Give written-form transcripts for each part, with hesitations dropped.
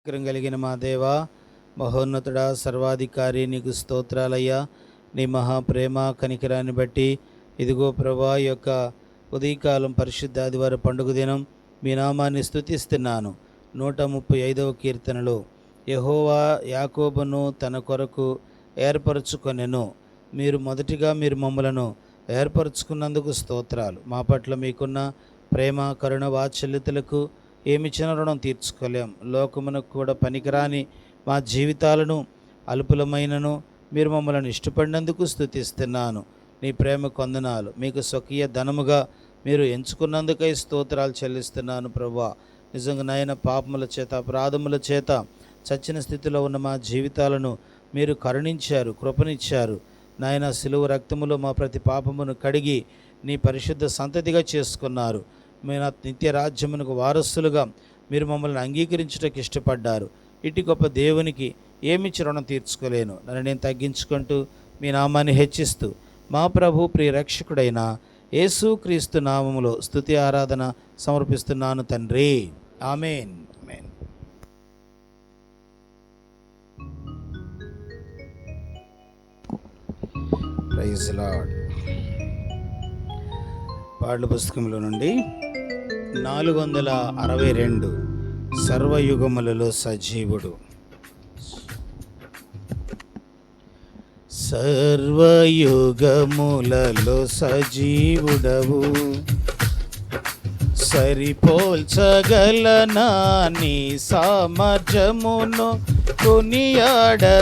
కరం కలిగిన మా దేవా, మహోన్నతుడా, సర్వాధికారి, నీకు స్తోత్రాలయ్యా. నీ మహాప్రేమ కనికరాన్ని బట్టి ఇదిగో ప్రభా యొక్క ఉదయకాలం పరిశుద్ధ ఆదివారం పండుగ దినం మీ నామాన్ని స్తుతిస్తున్నాను. 135వ కీర్తనలో యెహోవా యాకోబును తన కొరకు ఏర్పరచుకొనెను. మీరు మమ్మలను ఏర్పరచుకున్నందుకు స్తోత్రాలు. మా పట్ల మీకున్న ప్రేమ, కరుణ, వాత్సల్యతలకు ఏమిచ్చిన రుణం తీర్చుకోలేం. లోకమునకు కూడా పనికిరాని మా జీవితాలను అల్పులమైనను మీరు మమ్మల్ని ఇష్టపడినందుకు స్తుతిస్తున్నాను. నీ ప్రేమ కొందనాలు. మీకు స్వకీయ ధనముగా మీరు ఎంచుకున్నందుకై స్తోత్రాలు చెల్లిస్తున్నాను ప్రభువా. నిజంగా నాయన, పాపముల చేత, అపరాధముల చేత చచ్చిన స్థితిలో ఉన్న మా జీవితాలను మీరు కరుణించారు, కృపనిచ్చారు. నాయన, సిలువ రక్తములో మా ప్రతి పాపమును కడిగి నీ పరిశుద్ధ సంతతిగా చేసుకున్నారు. మీరు నిత్య రాజ్యమునకు వారసులుగా మీరు మమ్మల్ని అంగీకరించుటకు ఇష్టపడ్డారు. ఇటు గొప్ప దేవునికి ఏమిచ్చి రుణం తీర్చుకోలేను. నన్ను నేను తగ్గించుకుంటూ మీ నామాన్ని హెచ్చిస్తూ మా ప్రభు ప్రియ రక్షకుడైన యేసుక్రీస్తు నామములో స్తుతి ఆరాధన సమర్పిస్తున్నాను తండ్రి. ఆమేన్. ఆమేన్. Praise lord. పాటల పుస్తకంలో నుండి 462 సర్వయుగములలో సజీవుడు. సర్వయుగములలో సజీవుడవు, సరిపోల్చగలనా నీ సామర్థ్యమును, కొనియాడతగినది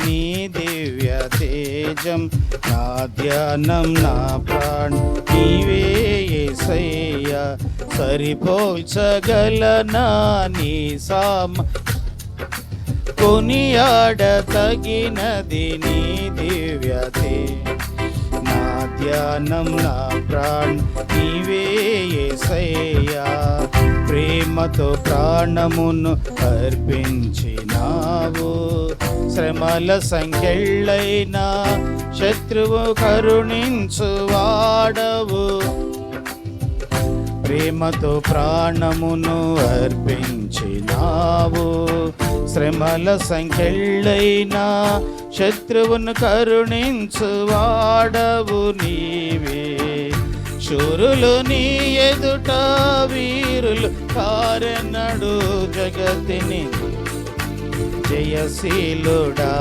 నీ దివ్య తేజం. నా ధ్యానం, నా ప్రాణం నీవే యేసయ్యా. సరిపోల్చగలనా నీ కొనియాడతగినది నీ దివ్య తేజం. నా ధ్యానం, నా ప్రాణం నీవే యేసయ్యా. ప్రేమతో ప్రాణమును అర్పించినావు, శ్రమల సంఖ్యలైన శత్రువు కరుణించువాడవు. ప్రేమతో ప్రాణమును అర్పించినావు, శ్రమల సంఖ్యలైన శత్రువును కరుణించువాడవు నీవే. శూరులు నీ ఎదుట వీరులు కారెన్నడు, జగతిని జయశీలుడా.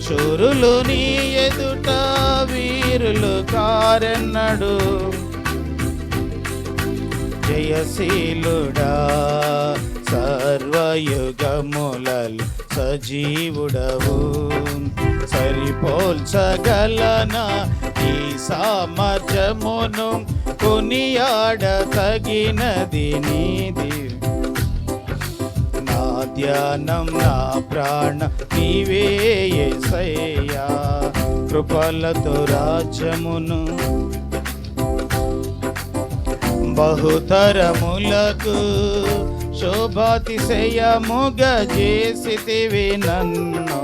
శూరులు నీ ఎదుట వీరులు కారెన్నడు, జయశీలుడా. సర్వయుగములలో సజీవుడవు, సరిపోల్చగలనా ఈ సామర్థ్యమును, కొనియాడతగినది నీది. నా ధ్యానం, నా ప్రాణం నీవే యేసయ్యా. కృపలతో రాజ్యమును బహుతరములకు శోభాతిశయముగా చేసితివి నన్ను.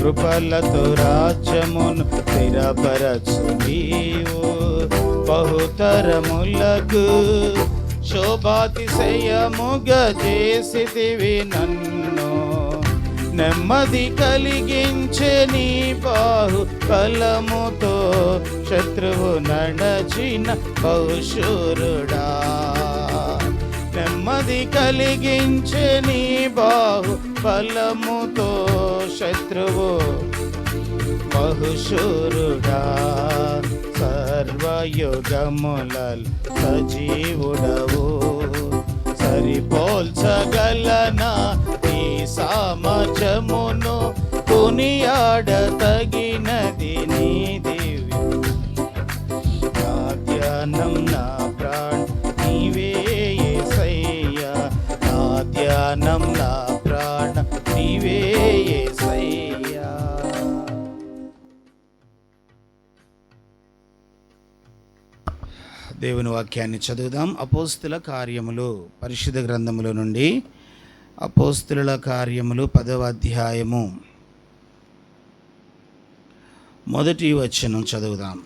కృపలతో రాజ్యమును స్థిరపరచు నీవు, బహుతరములకు శోభాతిశయముగా చేసితివి నన్ను. నెమ్మది కలిగించే నీ బాహు బలముతో శత్రువు నడచిన బహుశూరుడా. నెమ్మది కలిగించే నీ బాహు బలముతో శత్రువు బహుశూరుడా. సర్వయుగములలో సజీవుడవు, సరిపోల్చగలనా ఈ సామర్థ్యమును, కొనియాడతగినది నీ దివ్య. నా ధ్యానం, నా ప్రాణం నీవే యేసయ్యా. నా ధ్యానం, నా ప్రాణం నీవే యేసయ్యా. దేవుని వాక్యాన్ని చదువుదాం. అపోస్తుల కార్యములు, పరిశుద్ధ గ్రంథములో నుండి అపోస్తుల కార్యములు 10వ అధ్యాయము 1వ వచనం చదువుదాం.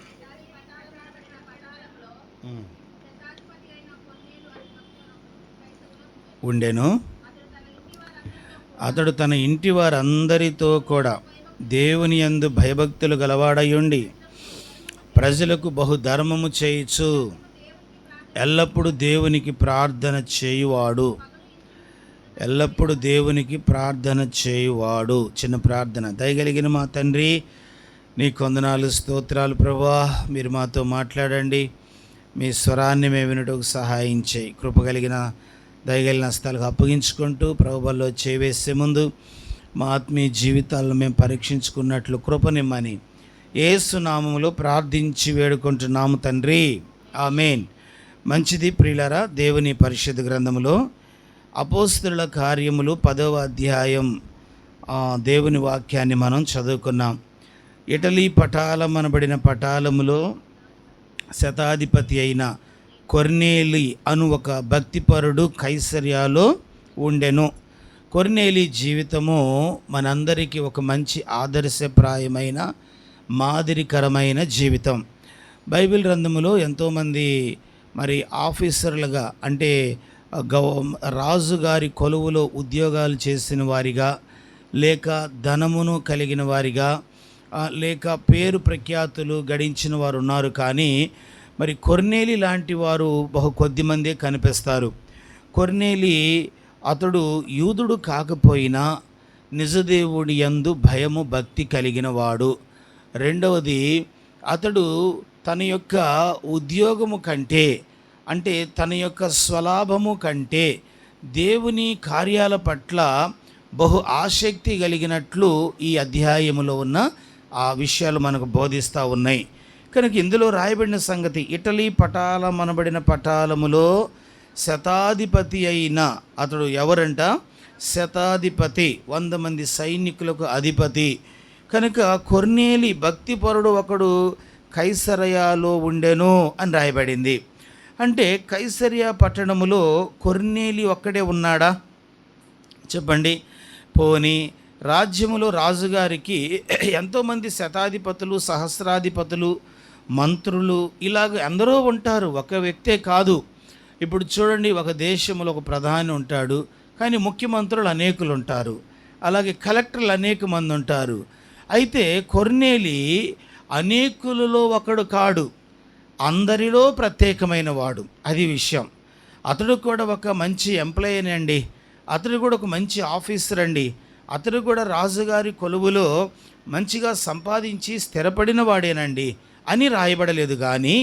ఉండెను. అతడు తన ఇంటి వారందరితో కూడా దేవుని యందు భయభక్తులు గలవాడయుండి ప్రజలకు బహుధర్మము చేయుచు ఎల్లప్పుడూ దేవునికి ప్రార్థన చేయువాడు. ఎల్లప్పుడూ దేవునికి ప్రార్థన చేయువాడు. చిన్న ప్రార్థన. దయగలిగిన మా తండ్రి, నీ కొందనాలు, స్తోత్రాలు ప్రభువా. మీరు మాతో మాట్లాడండి. మీ స్వరాన్ని మేము వినటకు సహాయం చేయి. కృపగలిగిన దయగలిగిన స్థలకు అప్పగించుకుంటూ ప్రభువులో చేవేసే ముందు మా ఆత్మీయ జీవితాలను మేము పరీక్షించుకున్నట్లు కృపనిమ్మని యేసు నామములో ప్రార్థించి వేడుకుంటున్నాము తండ్రి, ఆమేన్. మంచిది ప్రియులారా, దేవుని పరిశుద్ధ గ్రంథములో అపోస్తలుల కార్యములు 10వ అధ్యాయం దేవుని వాక్యాన్ని మనం చదువుకున్నాం. ఇటలీ పటాలం అనబడిన పటాలములో శతాధిపతి అయిన కొర్నేలి అను ఒక భక్తిపరుడు కైసర్యాలో ఉండెను. కొర్నేలి జీవితము మనందరికీ ఒక మంచి ఆదర్శప్రాయమైన మాదిరికరమైన జీవితం. బైబిల్ గ్రంథములో ఎంతోమంది మరి ఆఫీసర్లుగా, అంటే రాజుగారి కొలువులో ఉద్యోగాలు చేసిన వారిగా, లేక ధనమును కలిగిన వారిగా, లేక పేరు ప్రఖ్యాతులు గడించిన వారు ఉన్నారు. కానీ మరి కొర్నేలి లాంటి వారు బహు కొద్దిమందే కనిపిస్తారు. కొర్నేలి అతడు యూదుడు కాకపోయినా నిజదేవుడి యందు భయము భక్తి కలిగిన వాడు. రెండవది, అతడు తన యొక్క ఉద్యోగము కంటే, అంటే తన యొక్క స్వలాభము కంటే దేవుని కార్యాల పట్ల బహు ఆసక్తి కలిగినట్లు ఈ అధ్యాయములో ఉన్న ఆ విషయాలు మనకు బోధిస్తూ ఉన్నాయి. కనుక ఇందులో రాయబడిన సంగతి, ఇటలీ పటాలం అనబడిన పటాలములో శతాధిపతి అయిన అతడు ఎవరంట? శతాధిపతి, 100 మంది సైనికులకు అధిపతి. కనుక కొర్నేలి భక్తిపరుడు ఒకడు కైసరయాలో ఉండెను అని రాయబడింది. అంటే కైసరియా పట్టణములో కొర్నేలి ఒక్కడే ఉన్నాడా? చెప్పండి. పోనీ రాజ్యములో రాజుగారికి ఎంతోమంది శతాధిపతులు, సహస్రాధిపతులు, మంత్రులు ఇలాగ ఎందరో ఉంటారు, ఒక వ్యక్తే కాదు. ఇప్పుడు చూడండి, ఒక దేశంలో ఒక ప్రధాని ఉంటాడు, కానీ ముఖ్యమంత్రులు అనేకులు ఉంటారు, అలాగే కలెక్టర్లు అనేక మంది ఉంటారు. అయితే కొర్నేలి అనేకులలో ఒకడు కాడు, అందరిలో ప్రత్యేకమైన వాడు. అది విషయం. అతడు కూడా ఒక మంచి ఎంప్లాయీ అండి, అతడు కూడా ఒక మంచి ఆఫీసర్ అండి, అతడు కూడా రాజుగారి కొలువులో మంచిగా సంపాదించి స్థిరపడిన వాడేనండి అని రాయబడలేదు. కానీ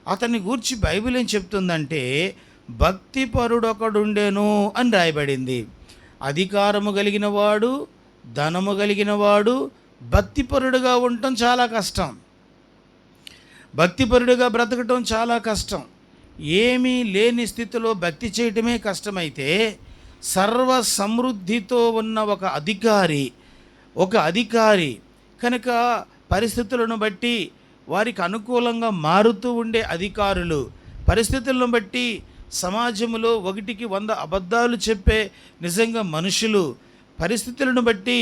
అతన్ని గూర్చి బైబిల్ ఏం చెప్తుందంటే భక్తిపరుడు ఒకడుండెను అని రాయబడింది. అధికారము కలిగిన వాడు, ధనము కలిగిన వాడు భక్తిపరుడుగా ఉండటం చాలా కష్టం. భక్తిపరుడుగా బ్రతకటం చాలా కష్టం. ఏమీ లేని స్థితిలో భక్తి చేయటమే కష్టమైతే, సర్వ సమృద్ధితో ఉన్న ఒక అధికారి కనుక పరిస్థితులను బట్టి వారికి అనుకూలంగా మారుతూ ఉండే అధికారులు, పరిస్థితులను బట్టి సమాజంలో 1కి 100 అబద్ధాలు చెప్పే నిజంగా మనుషులు, పరిస్థితులను బట్టి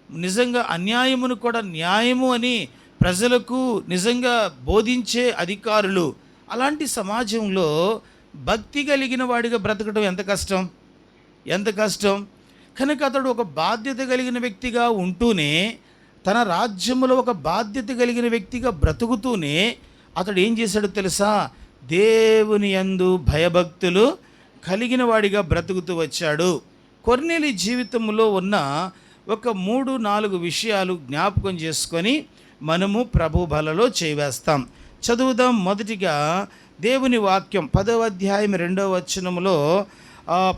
నిజంగా అన్యాయమును కూడా న్యాయము అని ప్రజలకు నిజంగా బోధించే అధికారులు, అలాంటి సమాజంలో భక్తి కలిగిన వాడిగా బ్రతకడం ఎంత కష్టం. కనుక అతడు ఒక బాధ్యత కలిగిన వ్యక్తిగా ఉంటూనే, తన రాజ్యంలో ఒక బాధ్యత కలిగిన వ్యక్తిగా బ్రతుకుతూనే అతడు ఏం చేశాడో తెలుసా? దేవుని యందు భయభక్తులు కలిగిన వాడిగా బ్రతుకుతూ వచ్చాడు. కొర్నేలి జీవితంలో ఉన్న ఒక 3-4 విషయాలు జ్ఞాపకం చేసుకొని మనము ప్రభు బలలో చేవేస్తాం. చదువుదాం. మొదటిగా దేవుని వాక్యం 10వ అధ్యాయం 2వ వచనములో,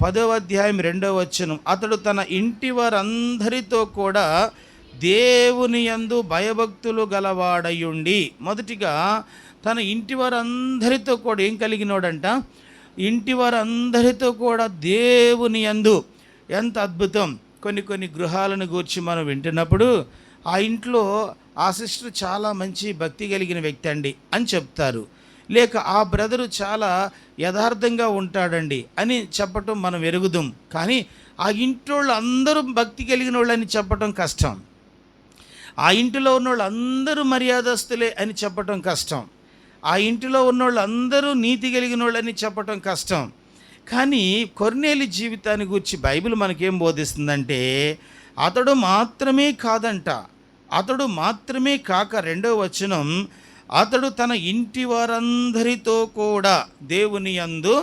10వ అధ్యాయం 2వ వచనం, అతడు తన ఇంటి వారందరితో కూడా దేవుని యందు భయభక్తులు గలవాడయుండి. మొదటిగా తన ఇంటి వారందరితో కూడా ఏం కలిగినోడంట? ఇంటి వారందరితో కూడా దేవుని యందు. ఎంత అద్భుతం! కొన్ని గృహాలను గూర్చి మనం వింటున్నప్పుడు ఆ ఇంట్లో ఆ సిస్టర్ చాలా మంచి భక్తి కలిగిన వ్యక్తి అండి అని చెప్తారు, లేక ఆ బ్రదరు చాలా యథార్థంగా ఉంటాడండి అని చెప్పటం మనం ఎరుగుదాం. కానీ ఆ ఇంట్లో అందరూ భక్తి కలిగిన వాళ్ళని చెప్పటం కష్టం. ఆ ఇంటిలో ఉన్నోళ్ళు అందరూ మర్యాదస్తులే అని చెప్పటం కష్టం. ఆ ఇంటిలో ఉన్నోళ్ళు అందరూ నీతి కలిగిన వాళ్ళని చెప్పటం కష్టం. కానీ కొర్నేలి జీవితాన్ని గురించి బైబిల్ మనకేం బోధిస్తుందంటే అతడు మాత్రమే కాదంట. అతడు మాత్రమే కాక, రెండవ వచనం, అతడు తన ఇంటి వారందరితో కూడా దేవుని యందు,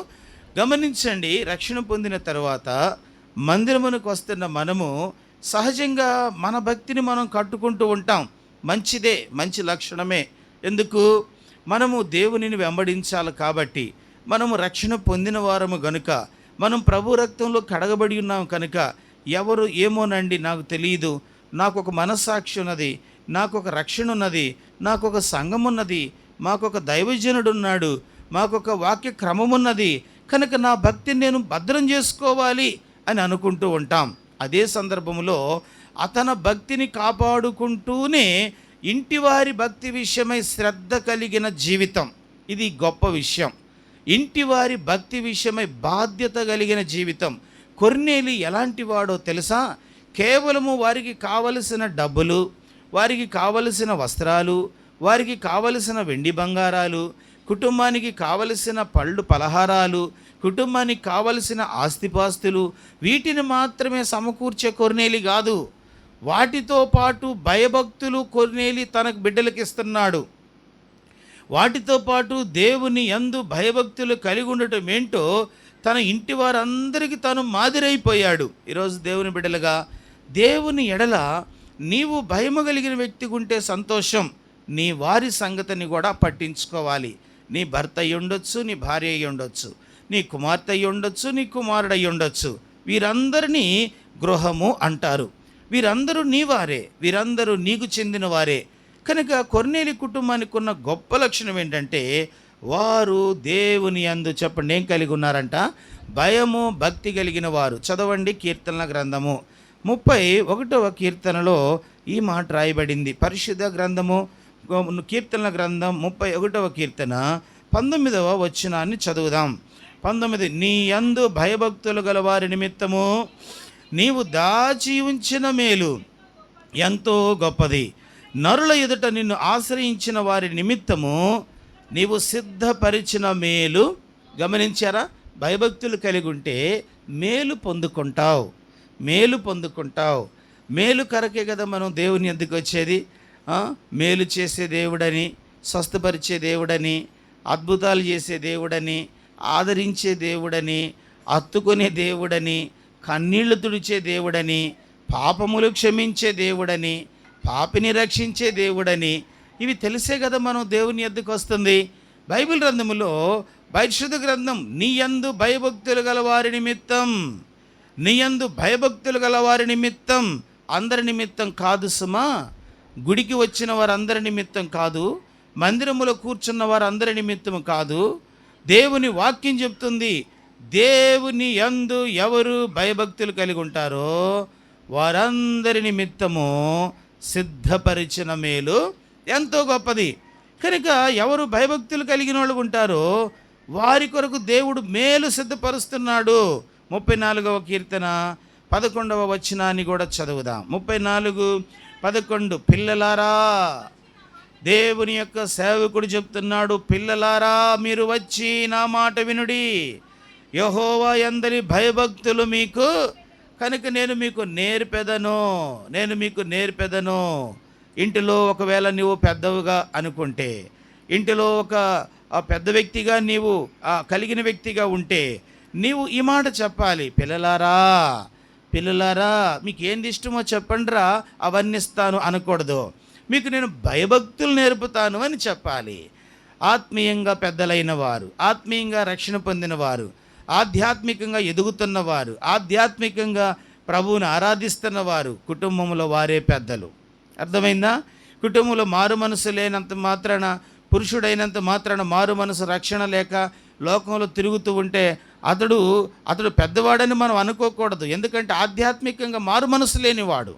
గమనించండి, రక్షణ పొందిన తర్వాత మందిరమునకు వస్తున్న మనము సహజంగా మన భక్తిని మనం కట్టుకుంటూ ఉంటాం. మంచిదే, మంచి లక్షణమే. ఎందుకు? మనము దేవునిని వెంబడించాలి కాబట్టి, మనము రక్షణ పొందిన వారము గనుక, మనం ప్రభు రక్తంలో కడగబడి ఉన్నాం కనుక, ఎవరు ఏమోనండి నాకు తెలియదు, నాకు ఒక మనస్సాక్షి ఉన్నది, నాకు ఒక రక్షణ ఉన్నది, నాకు ఒక సంఘం ఉన్నది, మాకొక దైవజనుడు ఉన్నాడు, మాకొక వాక్య క్రమం ఉన్నది, కనుక నా భక్తిని నేను భద్రం చేసుకోవాలి అని అనుకుంటూ ఉంటాం. అదే సందర్భంలో అతని భక్తిని కాపాడుకుంటూనే ఇంటివారి భక్తి విషయమై శ్రద్ధ కలిగిన జీవితం, ఇది గొప్ప విషయం. ఇంటివారి భక్తి విషయమై బాధ్యత కలిగిన జీవితం. కొర్నేలి ఎలాంటి వాడో తెలుసా? కేవలము వారికి కావలసిన డబ్బులు, వారికి కావలసిన వస్త్రాలు, వారికి కావలసిన వెండి బంగారాలు, కుటుంబానికి కావలసిన పళ్ళు పలహారాలు, కుటుంబానికి కావలసిన ఆస్తిపాస్తులు, వీటిని మాత్రమే సమకూర్చే కొర్నేలి కాదు. వాటితో పాటు భయభక్తులు కొర్నేలి తన బిడ్డలకు ఇస్తున్నాడు. వాటితో పాటు దేవుని యందు భయభక్తులు కలిగి ఉండటం ఏంటో తన ఇంటి వారందరికీ తాను మాదిరైపోయాడు. ఈరోజు దేవుని బిడ్డలుగా, దేవుని ఎడల నీవు భయము కలిగిన వ్యక్తిగా ఉంటే సంతోషం. నీ వారి సంగతిని కూడా పట్టించుకోవాలి. నీ భర్త అయి ఉండొచ్చు, నీ భార్య అయి ఉండొచ్చు, నీ కుమార్తె అయి ఉండొచ్చు, నీ కుమారుడు అయి ఉండొచ్చు. వీరందరినీ గృహము అంటారు. వీరందరూ నీ వారే, వీరందరూ నీకు చెందిన వారే. కనుక కొర్నేలి కుటుంబానికి ఉన్న గొప్ప లక్షణం ఏంటంటే వారు దేవుని యందు, చెప్పండి, ఏం కలిగి ఉన్నారంట? భయము భక్తి కలిగిన వారు. చదవండి కీర్తనల గ్రంథము 31వ కీర్తనలో ఈ మాట రాయబడింది. పరిశుద్ధ గ్రంథము కీర్తనల గ్రంథం 31వ కీర్తన 19వ వచనాన్ని చదువుదాం. 19, నీ యందు భయభక్తులు గల వారి నిమిత్తము నీవు దాచి ఉంచిన మేలు ఎంతో గొప్పది. నరుల ఎదుట నిన్ను ఆశ్రయించిన వారి నిమిత్తము నీవు సిద్ధపరిచిన మేలు. గమనించారా? భయభక్తులు కలిగి ఉంటే మేలు పొందుకుంటావు, మేలు పొందుకుంటావు. మేలు కరకే కదా మనం దేవుని ఎందుకు వచ్చేది. మేలు చేసే దేవుడని, స్వస్థపరిచే దేవుడని, అద్భుతాలు చేసే దేవుడని, ఆదరించే దేవుడని, హత్తుకునే దేవుడని, కన్నీళ్లు తుడిచే దేవుడని, పాపములు క్షమించే దేవుడని, పాపిని రక్షించే దేవుడని, ఇవి తెలిసే కదా మనం దేవుని యొద్దకు వస్తుంది. బైబిల్ గ్రంథములో, పరిశుద్ధ గ్రంథం, నీ యందు భయభక్తులు గల వారి నిమిత్తం, నీ యందు భయభక్తులు గల వారి నిమిత్తం, అందరి నిమిత్తం కాదు సుమా. గుడికి వచ్చిన వారందరి నిమిత్తం కాదు, మందిరములో కూర్చున్న వారందరి నిమిత్తం కాదు. దేవుని వాక్యం చెప్తుంది, దేవుని యందు ఎవరు భయభక్తులు కలిగి ఉంటారో వారందరి నిమిత్తము సిద్ధపరిచిన మేలు ఎంతో గొప్పది. కనుక ఎవరు భయభక్తులు కలిగిన వాళ్ళు ఉంటారో వారి కొరకు దేవుడు మేలు సిద్ధపరుస్తున్నాడు. 34వ కీర్తన 11వ వచనాన్ని కూడా చదువుదాం. 34:11, పిల్లలారా, దేవుని యొక్క సేవకుడు చెప్తున్నాడు, పిల్లలారా మీరు వచ్చి నా మాట వినుడి. యెహోవా యందలి భయభక్తులు మీకు కనుక నేను మీకు నేర్పెదను. ఇంటిలో ఒకవేళ నీవు పెద్దవుగా అనుకుంటే, ఇంటిలో ఒక పెద్ద వ్యక్తిగా నీవు కలిగిన వ్యక్తిగా ఉంటే నీవు ఈ మాట చెప్పాలి, పిల్లలారా మీకు ఏంది ఇష్టమో చెప్పండిరా, అవన్నీ ఇస్తాను అనకూడదు. మీకు నేను భయభక్తులు నేర్పుతాను అని చెప్పాలి. ఆత్మీయంగా పెద్దలైన వారు, ఆత్మీయంగా రక్షణ పొందిన వారు, ఆధ్యాత్మికంగా ఎదుగుతున్నవారు, ఆధ్యాత్మికంగా ప్రభువుని ఆరాధిస్తున్నవారు కుటుంబంలో వారే పెద్దలు. అర్థమైందా? కుటుంబంలో మారు మనసు లేనంత మాత్రాన, పురుషుడైనంత మాత్రాన మారు మనసు రక్షణ లేక లోకంలో తిరుగుతూ ఉంటే అతడు పెద్దవాడని మనం అనుకోకూడదు. ఎందుకంటే ఆధ్యాత్మికంగా మారు మనసు లేనివాడు.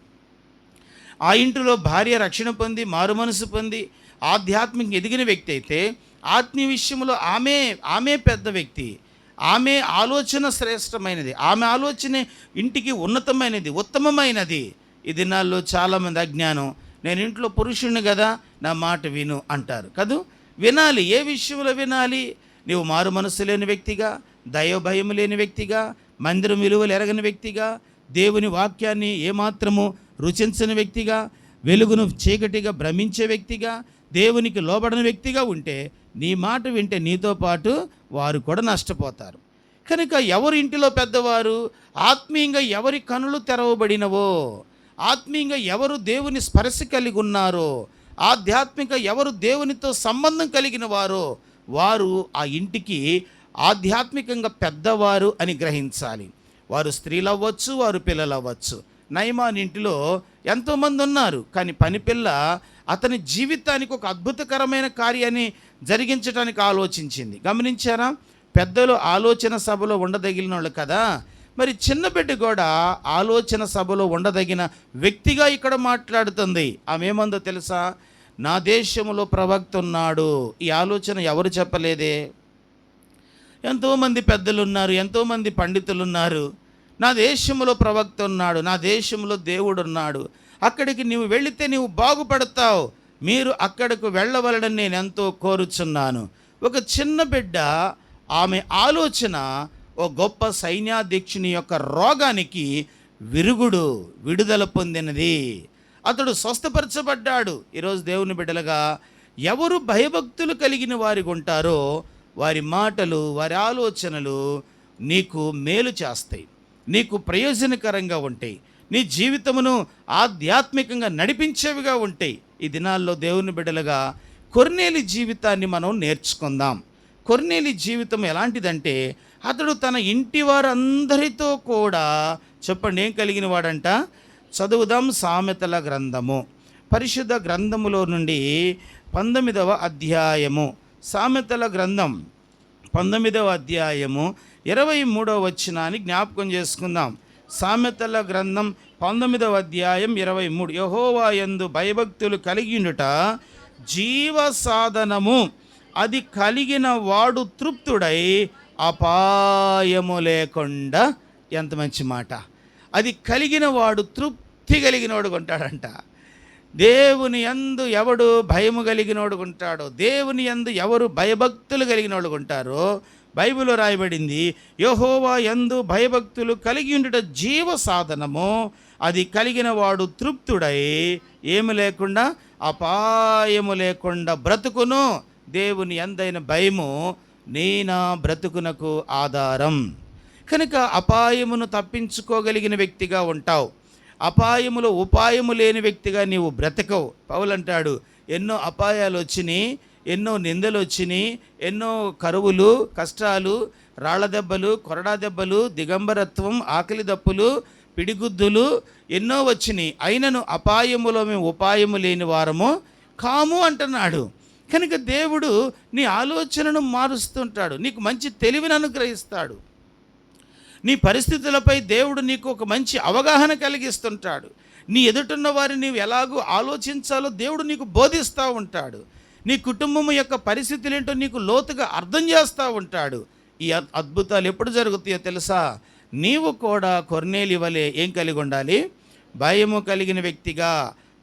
ఆ ఇంటిలో భార్య రక్షణ పొంది మారు మనసు పొంది ఆధ్యాత్మికంగా ఎదిగిన వ్యక్తి అయితే ఆత్మీయ విషయంలో ఆమె పెద్ద వ్యక్తి. ఆమె ఆలోచన శ్రేష్టమైనది, ఆమె ఆలోచన ఇంటికి ఉన్నతమైనది, ఉత్తమమైనది. ఈ దినాల్లో చాలామంది అజ్ఞానం, నేను ఇంట్లో పురుషుణ్ణి కదా, నా మాట విను అంటారు కదూ. వినాలి. ఏ విషయంలో వినాలి? నీవు మారు మనసు లేని వ్యక్తిగా, దైవభయం లేని వ్యక్తిగా, మందిరం విలువలు ఎరగని వ్యక్తిగా, దేవుని వాక్యాన్ని ఏమాత్రము రుచించని వ్యక్తిగా, వెలుగును చీకటిగా భ్రమించే వ్యక్తిగా, దేవునికి లోబడని వ్యక్తిగా ఉంటే నీ మాట వింటే నీతో పాటు వారు కూడా నష్టపోతారు. కనుక ఎవరి ఇంటిలో పెద్దవారు, ఆత్మీయంగా ఎవరి కనులు తెరవబడినవో, ఆత్మీయంగా ఎవరు దేవుని స్పర్శ కలిగి ఉన్నారో, ఆధ్యాత్మిక ఎవరు దేవునితో సంబంధం కలిగిన వారో వారు ఆ ఇంటికి ఆధ్యాత్మికంగా పెద్దవారు అని గ్రహించాలి. వారు స్త్రీలు అవ్వచ్చు, వారు పిల్లలు అవ్వచ్చు. నయమాన్ ఇంటిలో ఎంతోమంది ఉన్నారు, కానీ పనిపిల్ల అతని జీవితానికి ఒక అద్భుతకరమైన కార్యాన్ని జరిగించడానికి ఆలోచించింది. గమనించారా? పెద్దలు ఆలోచన సభలో ఉండదగిన వాళ్ళు కదా, మరి చిన్న బిడ్డ కూడా ఆలోచన సభలో ఉండదగిన వ్యక్తిగా ఇక్కడ మాట్లాడుతుంది. ఆమె ఏమందో తెలుసా? నా దేశంలో ప్రవక్త ఉన్నాడు. ఈ ఆలోచన ఎవరు చెప్పలేదే? ఎంతోమంది పెద్దలు ఉన్నారు, ఎంతోమంది పండితులు ఉన్నారు. నా దేశంలో ప్రవక్త ఉన్నాడు, నా దేశంలో దేవుడు ఉన్నాడు, అక్కడికి నీవు వెళితే నీవు బాగుపడతావు, మీరు అక్కడకు వెళ్ళవలనని నేను ఎంతో కోరుచున్నాను. ఒక చిన్న బిడ్డ ఆమె ఆలోచన ఓ గొప్ప సైన్యాధ్యక్షుని యొక్క రోగానికి విడుదల పొందినది. అతడు స్వస్థపరచబడ్డాడు. ఈరోజు దేవుని బిడ్డలుగా ఎవరు భయభక్తులు కలిగిన వారికి ఉంటారో వారి మాటలు, వారి ఆలోచనలు నీకు మేలు చేస్తాయి, నీకు ప్రయోజనకరంగా ఉంటాయి, నీ జీవితమును ఆధ్యాత్మికంగా నడిపించేవిగా ఉంటాయి. ఈ దినాల్లో దేవుని బిడ్డలుగా కొర్నేలి జీవితాన్ని మనం నేర్చుకుందాం. కొర్నేలి జీవితం ఎలాంటిదంటే, అతడు తన ఇంటి వారందరితో కూడా, చెప్పండి ఏం కలిగిన వాడంట? చదువుదాం సామెతల గ్రంథము, పరిశుద్ధ గ్రంథములో నుండి 19వ అధ్యాయము, సామెతల గ్రంథం 19వ అధ్యాయము 23వ వచనాన్ని జ్ఞాపకం చేసుకుందాం. సామెతల గ్రంథం 19వ అధ్యాయం 23. యెహోవా యందు భయభక్తులు కలిగియుండుట జీవ సాధనము, అది కలిగిన వాడు తృప్తుడై అపాయము లేకుండా. ఎంత మంచి మాట! అది కలిగిన వాడు తృప్తి కలిగినోడు కొంటాడంట. దేవుని యందు ఎవడు భయము కలిగినోడు కొంటాడో, దేవుని యందు ఎవరు భయభక్తులు కలిగినోడు కొంటారో, బైబిల్లో రాయబడింది, యెహోవా యందు భయభక్తులు కలిగి ఉండుట జీవ సాధనము, అది కలిగిన వాడు తృప్తుడై ఏమి లేకుండా, అపాయము లేకుండా బ్రతుకును. దేవుని యందైన భయము నీ నా బ్రతుకునకు ఆధారం. కనుక అపాయమును తప్పించుకోగలిగిన వ్యక్తిగా ఉంటావు. అపాయములో ఉపాయము లేని వ్యక్తిగా నీవు బ్రతకవు. పౌలు అంటాడు, ఎన్నో అపాయాలు వచ్చినాయి, ఎన్నో నిందలు వచ్చినాయి, ఎన్నో కరువులు, కష్టాలు, రాళ్ల దెబ్బలు, కొరడా దెబ్బలు, దిగంబరత్వం, ఆకలి దప్పులు, పిడిగుద్దులు ఎన్నో వచ్చినాయి, అయినను అపాయములో మేము ఉపాయము లేని వారము కాము అంటున్నాడు. కనుక దేవుడు నీ ఆలోచనను మారుస్తుంటాడు, నీకు మంచి తెలివిని అనుగ్రహిస్తాడు, నీ పరిస్థితులపై దేవుడు నీకు ఒక మంచి అవగాహన కలిగిస్తుంటాడు. నీ ఎదుటున్న వారిని నీవు ఎలాగో ఆలోచించాలో దేవుడు నీకు బోధిస్తూ ఉంటాడు. నీ కుటుంబం యొక్క పరిస్థితులు ఏంటో నీకు లోతుగా అర్థం చేస్తూ ఉంటాడు. ఈ అద్భుతాలు ఎప్పుడు జరుగుతాయో తెలుసా? నీవు కూడా కొర్నేలి వలె ఏం కలిగి ఉండాలి? భయము కలిగిన వ్యక్తిగా,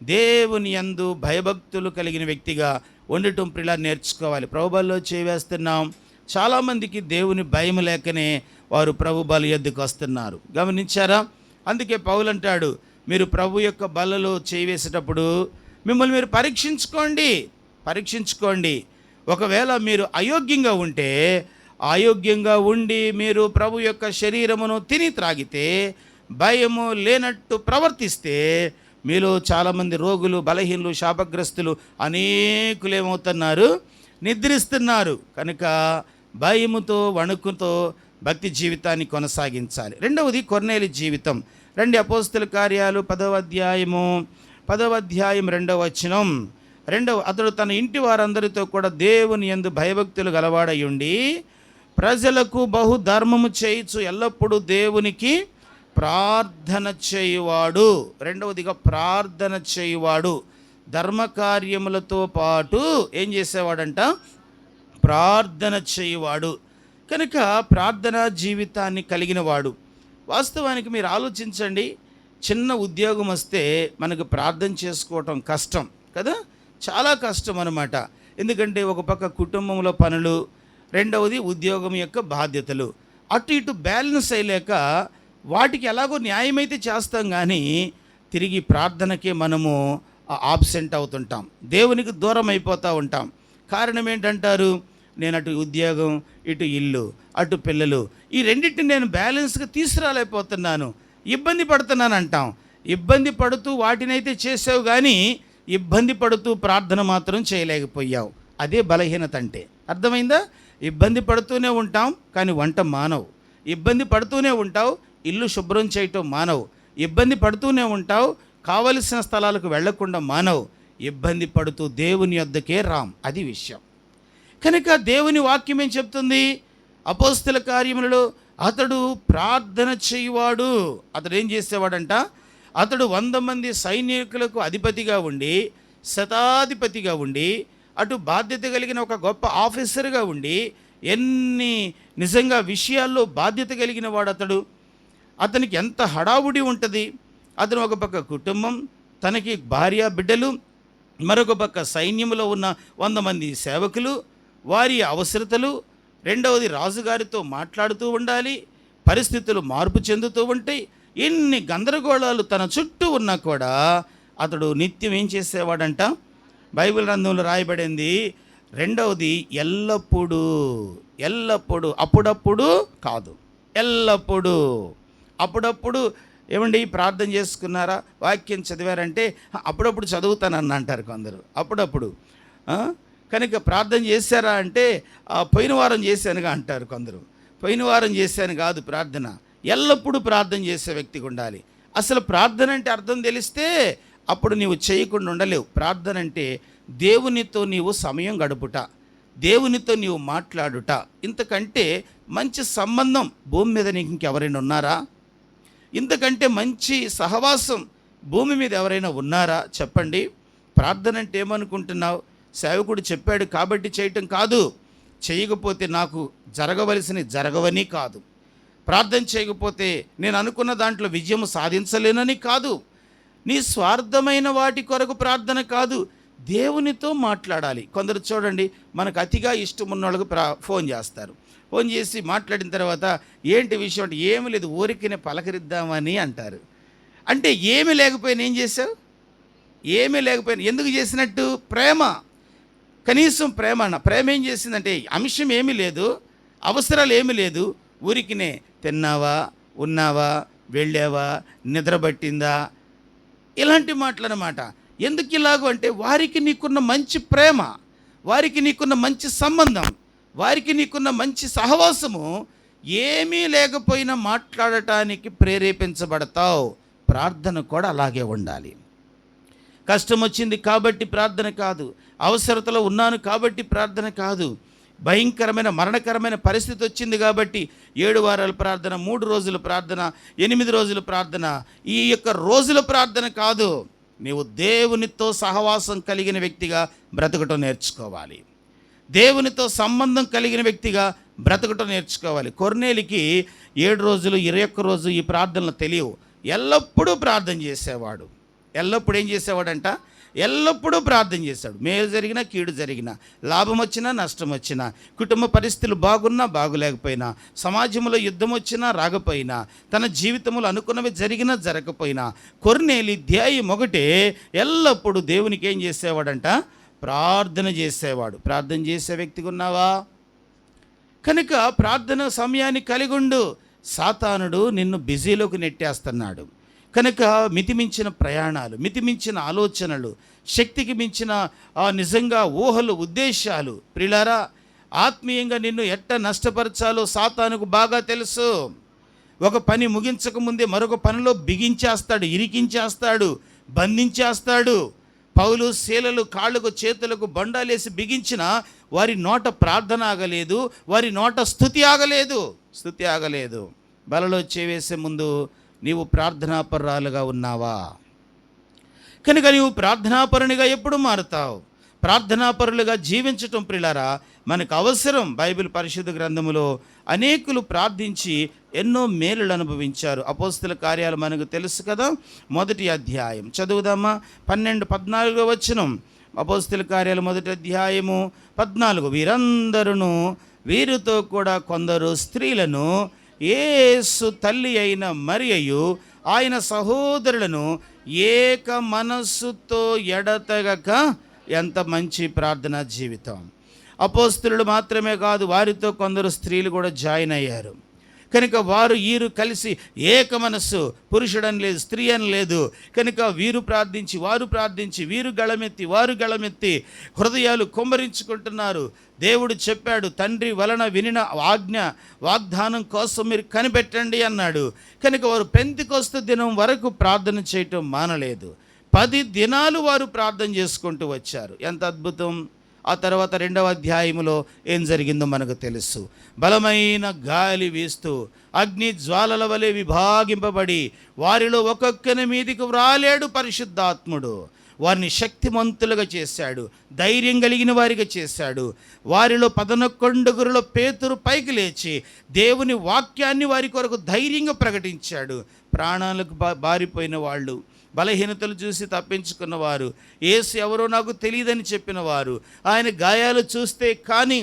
దేవుని యందు భయభక్తులు కలిగిన వ్యక్తిగా ఉండటం ప్రిలా నేర్చుకోవాలి. ప్రభుబల్లో చేవేస్తున్నాం. చాలామందికి దేవుని భయం లేకనే వారు ప్రభు బలి యొద్దకు వస్తున్నారు. గమనించారా? అందుకే పౌలు అంటాడు, మీరు ప్రభు యొక్క బలలో చేవేసేటప్పుడు మిమ్మల్ని మీరు పరీక్షించుకోండి. ఒకవేళ మీరు అయోగ్యంగా ఉంటే, అయోగ్యంగా ఉండి మీరు ప్రభు యొక్క శరీరమును తిని త్రాగితే, భయము లేనట్టు ప్రవర్తిస్తే, మీలో చాలామంది రోగులు, బలహీనులు, శాపగ్రస్తులు అనేకులు ఏమవుతున్నారు? నిద్రిస్తున్నారు. కనుక భయముతో, వణుకుతో భక్తి జీవితాన్ని కొనసాగించాలి. రెండవది కొర్నేలి జీవితం. 2 అపోస్తల కార్యాలు 10వ అధ్యాయం 2వ వచనం. అతడు తన ఇంటి వారందరితో కూడా దేవుని యందు భయభక్తులు గలవాడయుండి ప్రజలకు బహు ధర్మము చేయుచు ఎల్లప్పుడూ దేవునికి ప్రార్థన చేయువాడు. రెండవదిగా ప్రార్థన చేయువాడు. ధర్మకార్యములతో పాటు ఏం చేసేవాడంట? ప్రార్థన చేయువాడు. కనుక ప్రార్థనా జీవితాన్ని కలిగిన వాడు. వాస్తవానికి మీరు ఆలోచించండి, చిన్న ఉద్యోగం వస్తే మనకు ప్రార్థన చేసుకోవటం కష్టం కదా, చాలా కష్టం అన్నమాట. ఎందుకంటే ఒక పక్క కుటుంబంలో పనులు, రెండవది ఉద్యోగం యొక్క బాధ్యతలు. అటు ఇటు బ్యాలెన్స్ అయ్యలేక వాటికి ఎలాగో న్యాయమైతే చేస్తాం, కానీ తిరిగి ప్రార్థనకే మనము ఆబ్సెంట్ అవుతుంటాం, దేవునికి దూరం అయిపోతూ ఉంటాం. కారణం ఏంటంటారు? నేను అటు ఉద్యోగం, ఇటు ఇల్లు, అటు పిల్లలు, ఈ రెండింటిని నేను బ్యాలెన్స్గా తీసుకురాలేకపోతున్నాను, ఇబ్బంది పడుతున్నాను అంటాం. ఇబ్బంది పడుతూ వాటినైతే చేసావు, కానీ ఇబ్బంది పడుతూ ప్రార్థన మాత్రం చేయలేకపోయావు. అదే బలహీనత అంటే. అర్థమైందా? ఇబ్బంది పడుతూనే ఉంటాం కానీ వంట మానవు, ఇబ్బంది పడుతూనే ఉంటావు ఇల్లు శుభ్రం చేయటం మానవు, ఇబ్బంది పడుతూనే ఉంటావు కావలసిన స్థలాలకు వెళ్లకుండా మానవు, ఇబ్బంది పడుతూ దేవుని యొద్దకే రాం. అది విషయం. కనుక దేవుని వాక్యం ఏం చెప్తుంది? అపోస్తల కార్యములలో అతడు ప్రార్థన చేయువాడు. అతడు ఏం చేసేవాడంట? అతడు 100 మంది సైనికులకు అధిపతిగా ఉండి, శతాధిపతిగా ఉండి, అటు బాధ్యత కలిగిన ఒక గొప్ప ఆఫీసర్గా ఉండి, ఎన్ని నిజంగా విషయాల్లో బాధ్యత కలిగిన వాడు అతడు. అతనికి ఎంత హడావుడి ఉంటుంది. అతను ఒక పక్క కుటుంబం, తనకి భార్య బిడ్డలు, మరొక పక్క సైన్యంలో ఉన్న 100 మంది సేవకులు, వారి అవసరతలు, రెండవది రాజుగారితో మాట్లాడుతూ ఉండాలి, పరిస్థితులు మార్పు చెందుతూ ఉంటాయి. ఎన్ని గందరగోళాలు తన చుట్టూ ఉన్నా కూడా అతడు నిత్యం ఏం చేసేవాడంట? బైబిల్ గ్రంథంలో రాయబడింది, రెండవది ఎల్లప్పుడూ, ఎల్లప్పుడూ, అప్పుడప్పుడు కాదు, ఎల్లప్పుడూ. అప్పుడప్పుడు ఏమండి ప్రార్థన చేసుకున్నారా, వాక్యం చదివారంటే అప్పుడప్పుడు చదువుతానని అంటారు కొందరు. అప్పుడప్పుడు కనుక ప్రార్థన చేశారా అంటే పోయిన వారం చేశానుగా అంటారు కొందరు. పోయిన వారం చేశాను కాదు ప్రార్థన, ఎల్లప్పుడూ ప్రార్థన చేసే వ్యక్తికి ఉండాలి. అసలు ప్రార్థన అంటే అర్థం తెలిస్తే అప్పుడు నీవు చేయకుండా ఉండలేవు. ప్రార్థన అంటే దేవునితో నీవు సమయం గడుపుట, దేవునితో నీవు మాట్లాడుట. ఇంతకంటే మంచి సంబంధం భూమి మీద నీకు ఇంకెవరైనా ఉన్నారా? ఇంతకంటే మంచి సహవాసం భూమి మీద ఎవరైనా ఉన్నారా? చెప్పండి. ప్రార్థన అంటే ఏమనుకుంటున్నావు? సేవకుడు చెప్పాడు కాబట్టి చేయటం కాదు, చేయకపోతే నాకు జరగవలసినవి జరగవని కాదు, ప్రార్థన చేయకపోతే నేను అనుకున్న దాంట్లో విజయం సాధించలేనని కాదు, నీ స్వార్థమైన వాటి కొరకు ప్రార్థన కాదు, దేవునితో మాట్లాడాలి. కొందరు చూడండి, మనకు అతిగా ఇష్టం ఉన్న వాళ్ళకు ఫోన్ చేస్తారు. ఫోన్ చేసి మాట్లాడిన తర్వాత ఏంటి విషయం అంటే, ఏమి లేదు ఊరికినే పలకరిద్దామని అంటారు. అంటే ఏమి లేకపోయినా ఏం చేసావు? ఏమీ లేకపోయినా ఎందుకు చేసినట్టు? ప్రేమ. కనీసం ప్రేమ ఏం చేసిందంటే, అంశం ఏమీ లేదు, అవసరాలు ఏమీ లేదు, ఊరికినే తిన్నావా, ఉన్నావా, వెళ్ళావా, నిద్రపట్టిందా, ఇలాంటి మాటలన్నమాట. ఎందుకు ఇలాగో అంటే వారికి నీకున్న మంచి ప్రేమ, వారికి నీకున్న మంచి సంబంధం, వారికి నీకున్న మంచి సహవాసము ఏమీ లేకపోయినా మాట్లాడటానికి ప్రేరేపించబడతావు. ప్రార్థన కూడా అలాగే ఉండాలి. కష్టం వచ్చింది కాబట్టి ప్రార్థన కాదు, అవసరతలో ఉన్నాను కాబట్టి ప్రార్థన కాదు, భయంకరమైన మరణకరమైన పరిస్థితి వచ్చింది కాబట్టి 7 వారాల ప్రార్థన, 3 రోజుల ప్రార్థన, 8 రోజుల ప్రార్థన, ఈ యొక్క రోజుల ప్రార్థన కాదు. నీవు దేవునితో సహవాసం కలిగిన వ్యక్తిగా బ్రతకటం నేర్చుకోవాలి, దేవునితో సంబంధం కలిగిన వ్యక్తిగా బ్రతకటం నేర్చుకోవాలి. కొర్నేలికి 7 రోజులు 21 రోజు ఈ ప్రార్థనలు తెలియవు. ఎల్లప్పుడూ ప్రార్థన చేసేవాడు. ఎల్లప్పుడూ ఏం చేసేవాడంట? ఎల్లప్పుడూ ప్రార్థన చేశాడు. మేలు జరిగినా కీడు జరిగినా, లాభం వచ్చినా నష్టం వచ్చినా, కుటుంబ పరిస్థితులు బాగున్నా బాగులేకపోయినా, సమాజంలో యుద్ధం వచ్చినా రాకపోయినా, తన జీవితంలో అనుకున్నవి జరిగినా జరగకపోయినా, కొర్నేలి ధ్యేయం ఒకటే, ఎల్లప్పుడూ దేవునికి ఏం చేసేవాడంట? ప్రార్థన చేసేవాడు. ప్రార్థన చేసే వ్యక్తిగా ఉన్నావా? కనుక ప్రార్థన సమయాన్ని కలిగి ఉండు. సాతానుడు నిన్ను బిజీలోకి నెట్టేస్తున్నాడు కనుక మితిమించిన ప్రయాణాలు, మితిమించిన ఆలోచనలు, శక్తికి మించిన నిజంగా ఊహలు, ఉద్దేశాలు, ప్రియులారా, ఆత్మీయంగా నిన్ను ఎట్ట నష్టపరచాలో సాతానుకు బాగా తెలుసు. ఒక పని ముగించకముందే మరొక పనిలో బిగించేస్తాడు, ఇరికించేస్తాడు, బంధించేస్తాడు. పౌలు శీలలు కాళ్ళకు చేతులకు బండాలేసి బిగించిన వారి నోట ప్రార్థన ఆగలేదు, వారి నోట స్తుతి ఆగలేదు. బలలో చేవేసే ముందు నీవు ప్రార్థనాపరురాలుగా ఉన్నావా? కనుక నీవు ప్రార్థనాపరునిగా ఎప్పుడు మారుతావు? ప్రార్థనాపరులుగా జీవించటం ప్రియులారా మనకు అవసరం. బైబిల్ పరిశుద్ధ గ్రంథములో అనేకులు ప్రార్థించి ఎన్నో మేలులు అనుభవించారు. అపోస్తల కార్యాలు మనకు తెలుసు కదా, 1వ అధ్యాయం చదువుదామా? 12-14 వచనం. అపోస్తల కార్యాలు 1వ అధ్యాయము 14. వీరందరూ వీరితో కూడా కొందరు స్త్రీలను యేసు తల్లి అయిన మరియయు ఆయన సహోదరులను ఏక మనస్సుతో ఎడతెగక ఎంత మంచి ప్రార్థనా జీవితం. అపోస్తలులు మాత్రమే కాదు, వారితో కొందరు స్త్రీలు కూడా జాయిన్ అయ్యారు. కనుక వీరు కలిసి ఏక మనస్సు, పురుషుడని లేదు, స్త్రీ అని లేదు. కనుక వీరు ప్రార్థించి వారు ప్రార్థించి, వీరు గళమెత్తి వారు గళమెత్తి హృదయాలు కుమ్మరించుకుంటున్నారు. దేవుడు చెప్పాడు, తండ్రి వలన వినిన వాగ్దానం కోసం మీరు కనిపెట్టండి అన్నాడు. కనుక వారు పెంతెకొస్తు దినం వరకు ప్రార్థన చేయటం మానలేదు. 10 దినాలు వారు ప్రార్థన చేసుకుంటూ వచ్చారు. ఎంత అద్భుతం! ఆ తర్వాత 2వ అధ్యాయములో ఏం జరిగిందో మనకు తెలుసు. బలమైన గాలి వీస్తూ అగ్ని జ్వాలల వలె విభాగింపబడి వారిలో ఒక్కొక్కని మీదికి వ్రాలేడు పరిశుద్ధాత్ముడు. వారిని శక్తిమంతులుగా చేశాడు, ధైర్యం కలిగిన వారిగా చేశాడు. వారిలో 11 పేతురు పైకి లేచి దేవుని వాక్యాన్ని వారి కొరకు ధైర్యంగా ప్రకటించాడు. ప్రాణాలకు బారిపోయిన వాళ్ళు, బలహీనతలు చూసి తప్పించుకున్నవారు, యేసు ఎవరో నాకు తెలియదని చెప్పిన వారు, ఆయన గాయాలు చూస్తే కానీ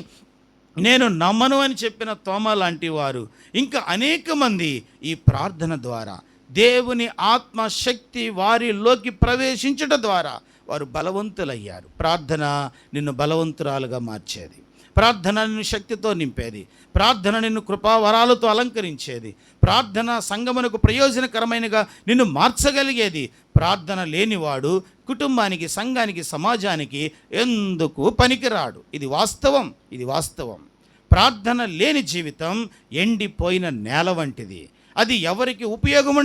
నేను నమ్మను అని చెప్పిన తోమా లాంటి వారు, ఇంకా అనేక మంది ఈ ప్రార్థన ద్వారా దేవుని ఆత్మశక్తి వారిలోకి ప్రవేశించడం ద్వారా వారు బలవంతులయ్యారు. ప్రార్థన నిన్ను బలవంతురాలుగా మార్చేది. ప్రార్థన నిన్ను శక్తితో నింపేది. ప్రార్థన నిన్ను కృపావరాలతో అలంకరించేది. ప్రార్థన సంగమునకు ప్రయోజనకరమైనగా నిన్ను మార్చగలిగేది. ప్రార్థన లేనివాడు కుటుంబానికి, సంఘానికి, సమాజానికి ఎందుకు పనికిరాడు. ఇది వాస్తవం. ప్రార్థన లేని జీవితం ఎండిపోయిన నేల వంటిది. అది ఎవరికి ఉపయోగం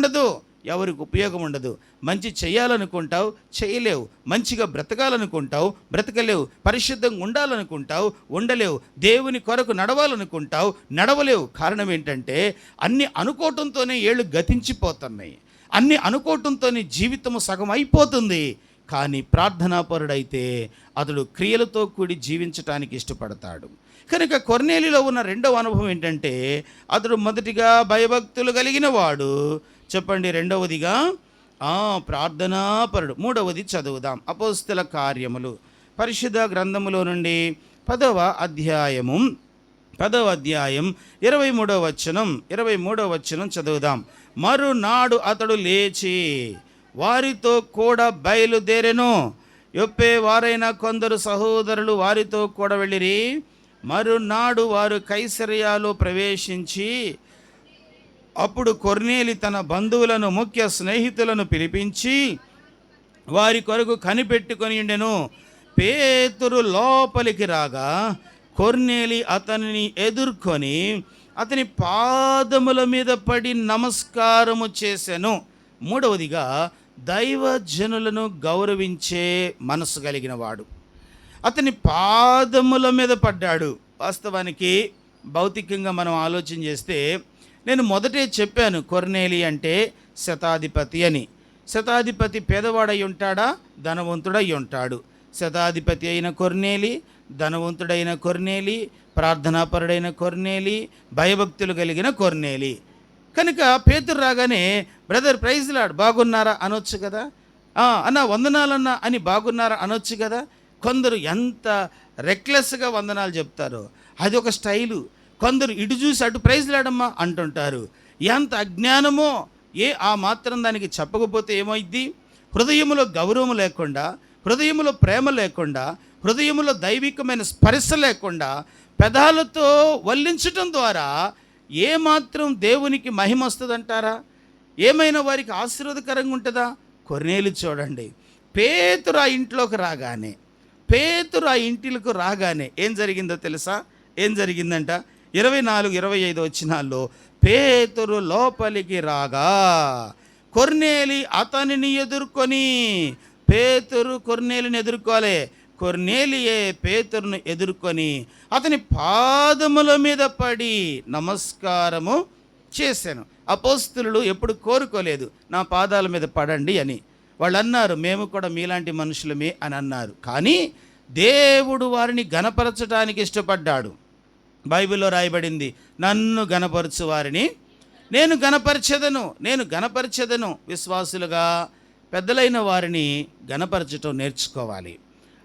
ఉండదు. మంచి చేయాలనుకుంటావు, చేయలేవు. మంచిగా బ్రతకాలనుకుంటావు, బ్రతకలేవు. పరిశుద్ధంగా ఉండాలనుకుంటావు, ఉండలేవు. దేవుని కొరకు నడవాలనుకుంటావు, నడవలేవు. కారణం ఏంటంటే అన్ని అనుకోవటంతోనే ఏళ్ళు గతించిపోతున్నాయి. అన్ని అనుకోవటంతోనే జీవితము సగం అయిపోతుంది. కానీ ప్రార్థనాపరుడైతే అతడు క్రియలతో కూడి జీవించటానికి ఇష్టపడతాడు. కనుక కొర్నేలిలో ఉన్న 2వ అనుభవం ఏంటంటే అతడు మొదటిగా భయభక్తులు కలిగిన వాడు. చెప్పండి, రెండవదిగా ప్రార్థనాపరుడు. 3వది చదువుదాం. అపోస్తల కార్యములు పరిశుద్ధ గ్రంథములో నుండి 10వ అధ్యాయం 23వ వచనం చదువుదాం. మరునాడు అతడు లేచి వారితో కూడా బయలుదేరెను. యొప్పే వారైన కొందరు సహోదరులు వారితో కూడా వెళ్ళిరి. మరునాడు వారు కైసరయాలో ప్రవేశించి అప్పుడు కొర్నేలి తన బంధువులను, ముఖ్య స్నేహితులను పిలిపించి వారి కొరకు కనిపెట్టుకొని ఉండెను. పేతురు లోపలికి రాగా కొర్నేలి అతనిని ఎదుర్కొని అతని పాదముల మీద పడి నమస్కారము చేసెను. 3వదిగా దైవజనులను గౌరవించే మనసు కలిగిన వాడు. అతని పాదముల మీద పడ్డాడు. వాస్తవానికి భౌతికంగా మనం ఆలోచన చేస్తే, నేను మొదటే చెప్పాను, కొర్నేలి అంటే శతాధిపతి అని. శతాధిపతి పేదవాడై ఉంటాడా? ధనవంతుడై ఉంటాడు. శతాధిపతి అయిన కొర్నేలి, ధనవంతుడైన కొర్నేలి, ప్రార్థనాపరుడైన కొర్నేలి, భయభక్తులు కలిగిన కొర్నేలి. కనుక పేతురు రాగానే బ్రదర్ ప్రైజ్ లార్డ్, బాగున్నారా అనొచ్చు కదా, అన్న వందనాలన్నా అని బాగున్నారా అనొచ్చు కదా. కొందరు ఎంత రెక్లెస్గా వందనాలు చెప్తారో అది ఒక స్టైలు. కొందరు ఇటు చూసి అటు ప్రైజ్ లాడమ్మా అంటుంటారు. ఎంత అజ్ఞానమో! ఆ మాత్రం దానికి చెప్పకపోతే ఏమైద్ది? హృదయములో గౌరవం లేకుండా, హృదయములో ప్రేమ లేకుండా, హృదయములో దైవికమైన స్పర్శ లేకుండా పెదాలతో వల్లించటం ద్వారా ఏమాత్రం దేవునికి మహిమ వస్తుందంటారా? ఏమైనా వారికి ఆశీర్వాదకరంగా ఉంటుందా? కొర్నేలి చూడండి, పేతురు ఆ ఇంట్లోకి రాగానే ఏం జరిగిందో తెలుసా? ఏం జరిగిందంట? 24-25 వచనాల్లో పేతురు లోపలికి రాగా కొర్నేలి అతనిని ఎదుర్కొని, పేతురు కొర్నేలిని ఎదుర్కోలే, కొర్నేలియే పేతురును ఎదుర్కొని అతని పాదముల మీద పడి నమస్కారము చేశాను. అపోస్తలులు ఎప్పుడు కోరుకోలేదు నా పాదాల మీద పడండి అని. వాళ్ళు అన్నారు, మేము కూడా మీలాంటి మనుషులమే అని అన్నారు. కానీ దేవుడు వారిని గణపరచడానికి ఇష్టపడ్డాడు. బైబిల్లో రాయబడింది, నన్ను గణపరచు వారిని నేను గణపరచెదను. విశ్వాసులుగా పెద్దలైన వారిని గణపరచటం నేర్చుకోవాలి.